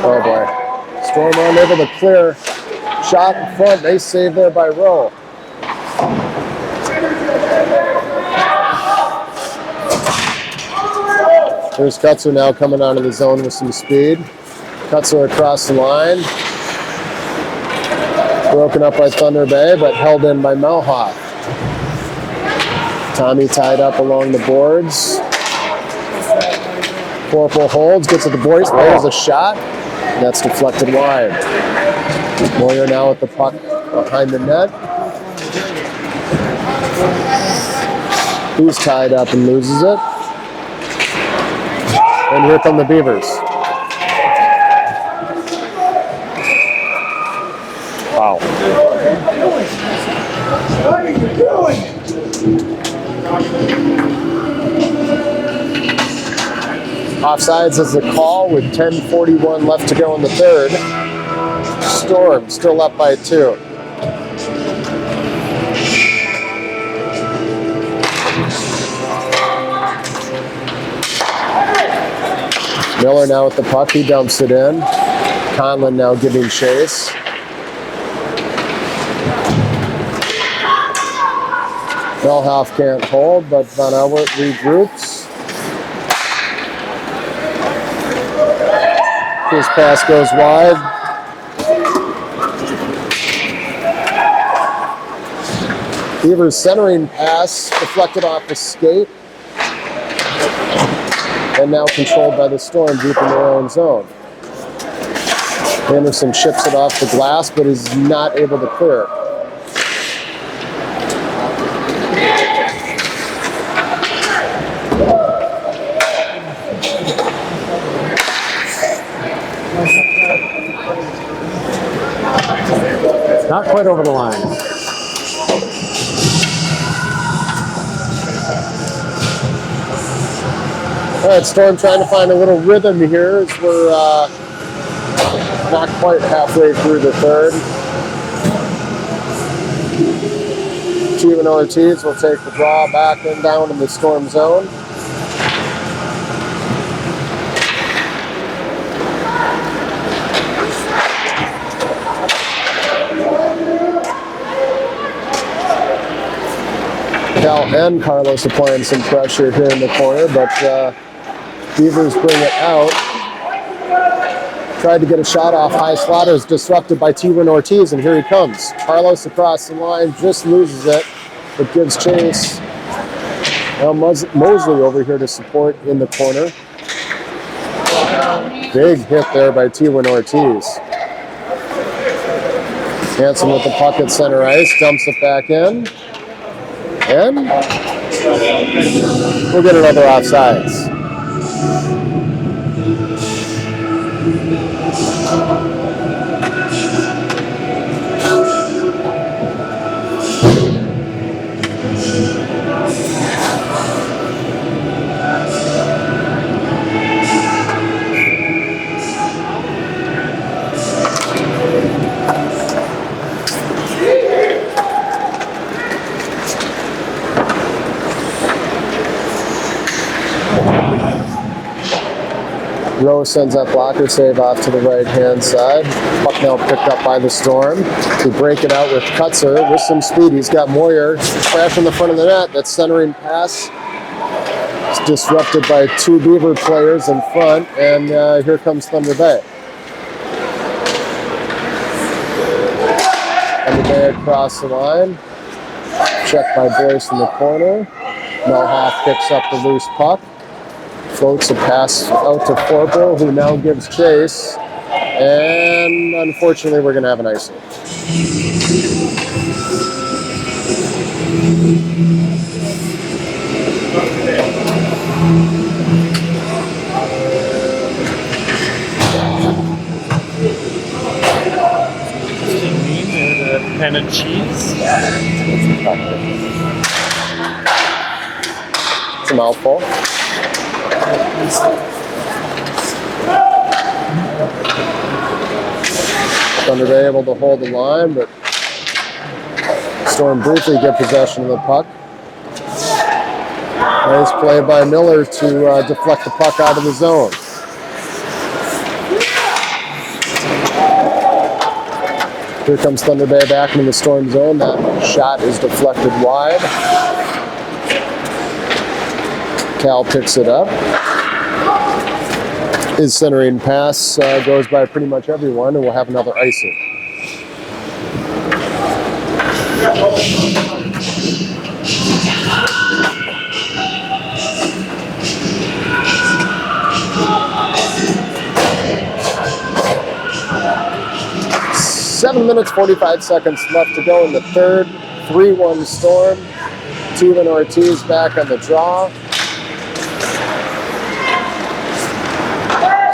Oh boy. Storm unable to clear. Shot in front. They save there by Rowe. There's Kutzer now coming out of the zone with some speed. Kutzer across the line. Broken up by Thunder Bay, but held in by Melhoff. Tommy tied up along the boards. Corporal holds, gets at the boards, there's a shot. That's deflected wide. Moyer now with the puck behind the net. He's tied up and loses it. And here come the Beavers. Wow. What are you doing? Offsides is the call with 10:41 left to go in the third. Storm still up by 2. Miller now with the puck, he dumps it in. Conlon now giving chase. Melhoff can't hold, but Von Auwert regroups. His pass goes wide. Beavers' centering pass deflected off the skate. And now controlled by the Storm deep in their own zone. Anderson chips it off the glass, but is not able to clear. right over the line. All right, Storm trying to find a little rhythm here as we're not quite halfway through the third. Steven Ortiz will take the draw back and down in the Storm zone. Cal and Carlos applying some pressure here in the corner, but Beavers bring it out. Tried to get a shot off high slot, is disrupted by Steven Ortiz, and here he comes. Carlos across the line, just loses it, but gives chase. Now Mosley over here to support in the corner. Big hit there by Steven Ortiz. Hansen with the puck at center ice, dumps it back in. And we'll get another offsides. Rowe sends that blocker save off to the right-hand side. Puck now picked up by the Storm. We break it out with Kutzer with some speed. He's got Moyer crash in the front of the net. That centering pass is disrupted by two Beaver players in front, and here comes Thunder Bay. Thunder Bay across the line. Checked by Boyce in the corner. Melhoff picks up the loose puck. Floats a pass out to Forpo, who now gives chase. And unfortunately, we're going to have an icing. Pen and cheese. It's a mouthful. Thunder Bay able to hold the line, but Storm briefly get possession of the puck. Nice play by Miller to deflect the puck out of the zone. Here comes Thunder Bay back into the Storm zone. That shot is deflected wide. Cal picks it up. His centering pass goes by pretty much everyone, and we'll have another icing. Seven minutes, 45 seconds left to go in the third. 3-1 Storm. Steven Ortiz back on the draw.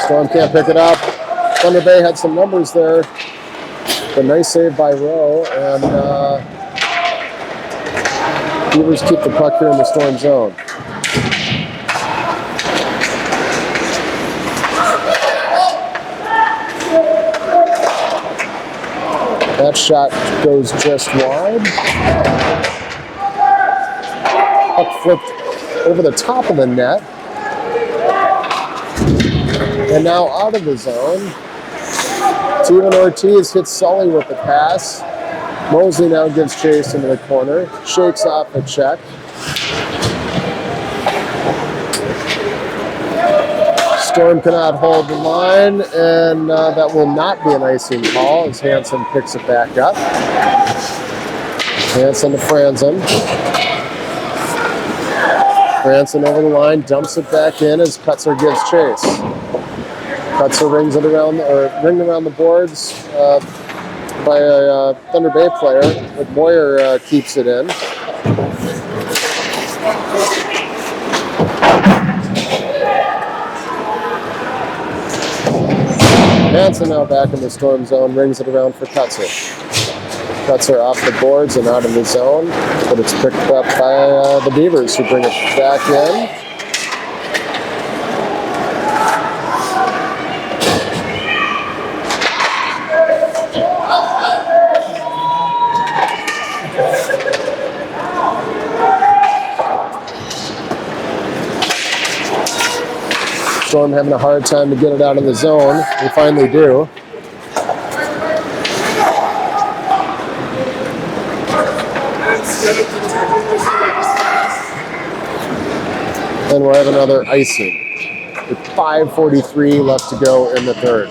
Storm can't pick it up. Thunder Bay had some numbers there. A nice save by Rowe, and Beavers keep the puck here in the Storm zone. That shot goes just wide. Puck flipped over the top of the net. And now out of the zone. Steven Ortiz hits Sully with the pass. Mosley now gives chase into the corner. Shakes off a check. Storm cannot hold the line, and that will not be an icing call as Hansen picks it back up. Hansen to Franzen. Franzen over the line, dumps it back in as Kutzer gives chase. Kutzer rings it around, ringed around the boards by a Thunder Bay player, but Moyer keeps it in. Hansen now back in the Storm zone, rings it around for Kutzer. Cuts are off the boards and out of the zone, but it's picked up by the Beavers, who bring it back in. Storm having a hard time to get it out of the zone. They finally do. And we'll have another icing with 5:43 left to go in the third.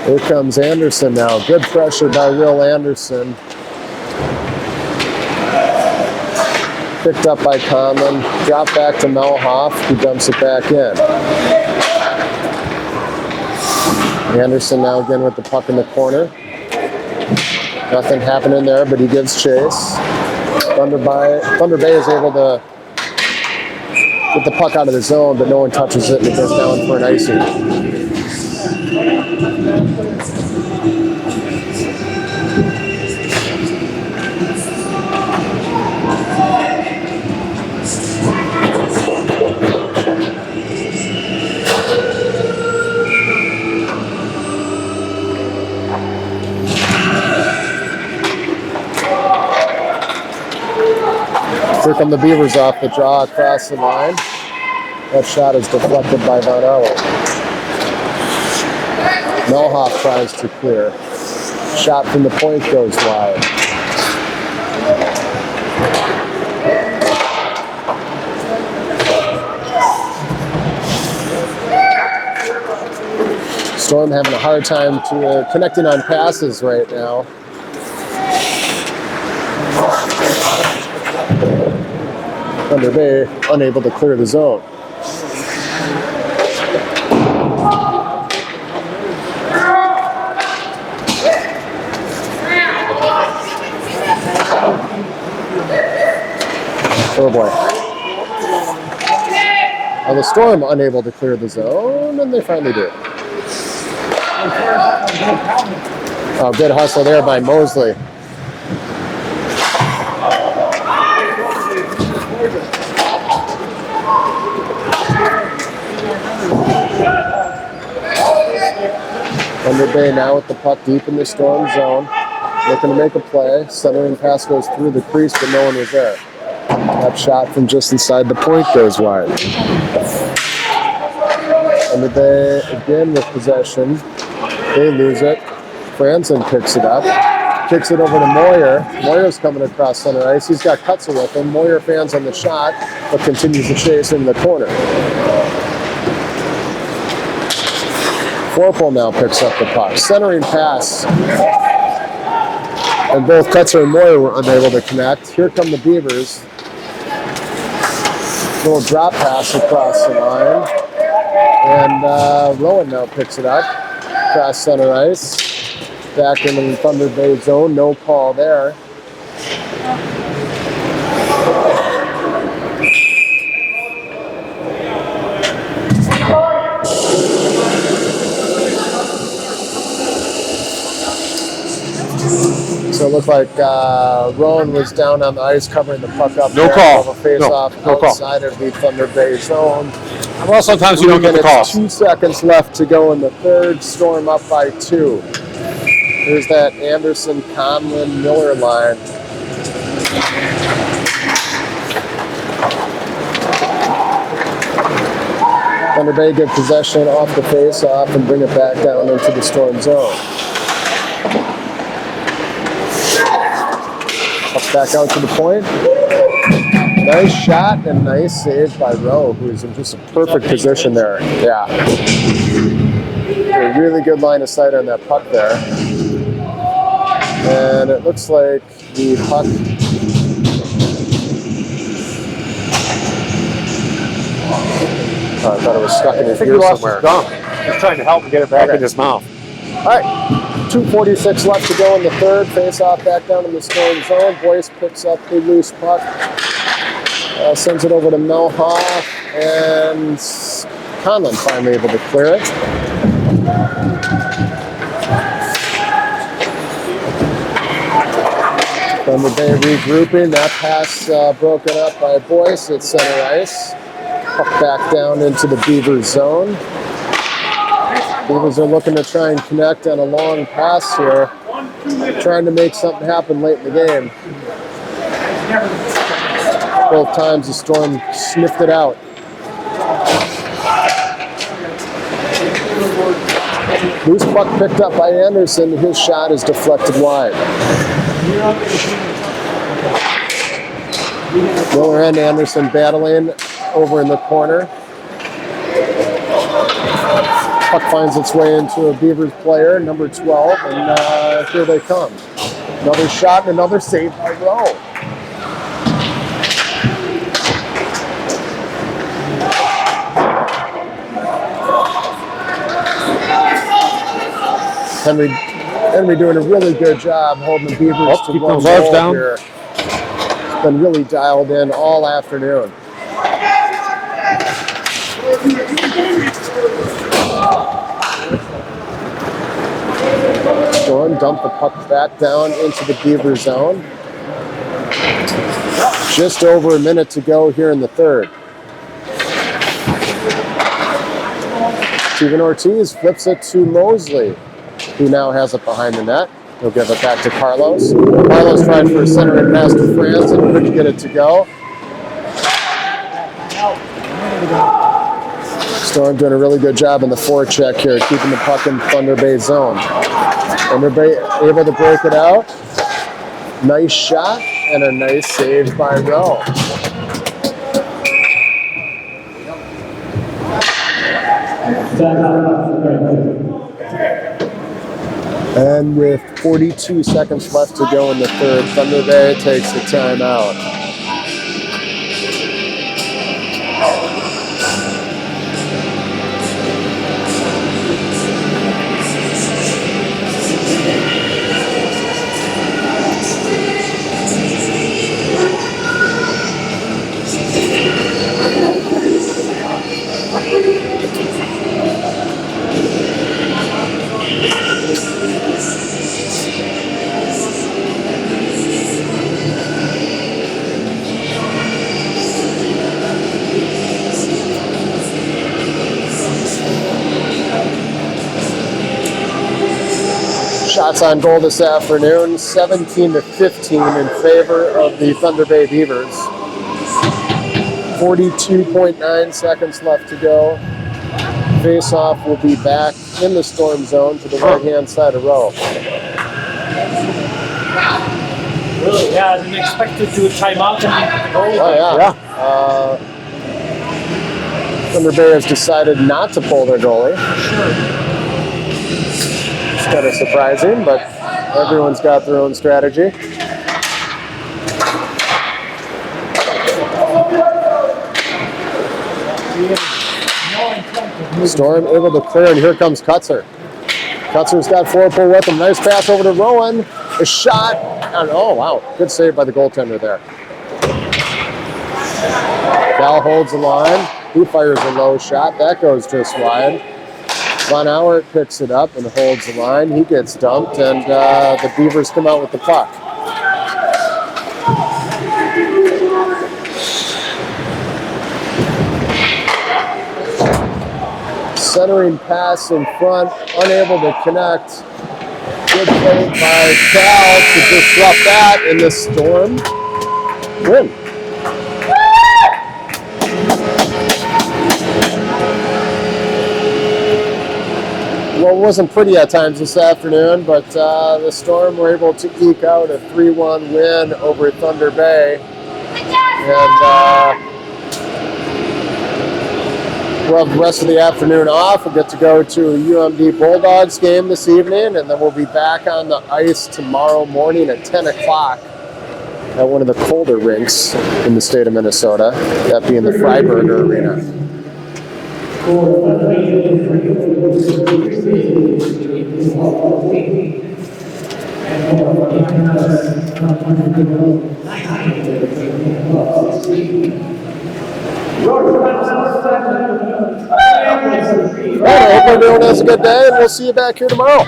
Here comes Anderson now. Good pressure by Will Anderson. Picked up by Conlon. Dropped back to Melhoff, who dumps it back in. Anderson now again with the puck in the corner. Nothing happening there, but he gives chase. Thunder Bay is able to get the puck out of the zone, but no one touches it and it goes down for an icing. Here come the Beavers off the draw across the line. That shot is deflected by Vonello. Melhoff tries to clear. Shot from the point goes wide. Storm having a hard time to connecting on passes right now. Thunder Bay unable to clear the zone. Oh boy. Now the Storm unable to clear the zone, and they finally do. Oh, good hustle there by Mosley. Thunder Bay now with the puck deep in the Storm zone. Looking to make a play. Centering pass goes through the crease, but no one was there. That shot from just inside the point goes wide. Thunder Bay again with possession. They lose it. Franzen picks it up. Kicks it over to Moyer. Moyer's coming across center ice. He's got Kutzer with him. Moyer fans on the shot, but continues to chase in the corner. Forpel now picks up the puck. Centering pass. And both Kutzer and Moyer were unable to connect. Here come the Beavers. Little drop pass across the line. And Rowan now picks it up. Across center ice. Back into the Thunder Bay zone. No call there. So it looked like Rowan was down on the ice covering the puck up. No there. call. A face-off No call. outside of the Thunder Bay zone. Well, sometimes you don't get the calls. 2 seconds left to go in the third. Storm up by 2. Here's that Anderson, Conlon, Miller line. Thunder Bay get possession off the face-off and bring it back down into the Storm zone. Up back out to the point. Nice shot and nice save by Rowe, who's in just a perfect position there. Yeah. A really good line of sight on that puck there. And it looks like the puck Oh, I thought it was stuck in I his think he ear lost somewhere. his gum. He's trying to help him get it back in his mouth. All right, 2:46 left to go in the third. Face off back down in the Storm zone. Boyce picks up the loose puck. Sends it over to Melhoff, and Conlon finally able to clear it. Thunder Bay regrouping. That pass broken up by Boyce at center ice. Puck back down into the Beavers zone. Beavers are looking to try and connect on a long pass here, trying to make something happen late in the game. Both times the Storm sniffed it out. Loose puck picked up by Anderson. His shot is deflected wide. Miller and Anderson battling over in the corner. Puck finds its way into a Beavers player, number 12, and here they come. Another shot and another save by Rowe. Henry doing a really good job holding the Beavers to keep one those guards goal down. here. It's been really dialed in all afternoon. Storm dumped the puck back down into the Beaver zone. Just over a minute to go here in the third. Steven Ortiz flips it to Mosley, who now has it behind the net. He'll give it back to Carlos. Carlos tried for a center and pass to Franz and couldn't get it to go. Storm doing a really good job in the forecheck here, keeping the puck in Thunder Bay zone. Thunder Bay able to break it out. Nice shot and a nice save by Rowe. And with 42 seconds left to go in the third, Thunder Bay takes a timeout. Shots on goal this afternoon, 17-15 in favor of the Thunder Bay Beavers. 42.9 seconds left to go. Face-off will be back in the Storm zone to the right-hand side of Rowe. Really? Yeah, I didn't expect to do a timeout and the goal. Oh, yeah. Thunder Bay has decided not to pull their goalie. Sure. It's kind of surprising, but everyone's got their own strategy. Storm able to clear, and here comes Kutzer. Kutzer's got Forpel with him. Nice pass over to Rowan. A shot. And, oh, wow. Good save by the goaltender there. Cal holds the line. He fires a low shot. That goes just wide. Von Auert picks it up and holds the line. He gets dumped, and the Beavers come out with the puck. Centering pass in front, unable to connect. Good play by Cal to disrupt that, and the Storm win. Well, it wasn't pretty at times this afternoon, but the Storm were able to eke out a 3-1 win over Thunder Bay. And we'll have the rest of the afternoon off. We'll get to go to a UMD Bulldogs game this evening, and then we'll be back on the ice tomorrow morning at 10 o'clock at one of the colder rinks in the state of Minnesota, that being the Freiburger Arena. All right, I hope everyone has a good day, and we'll see you back here tomorrow.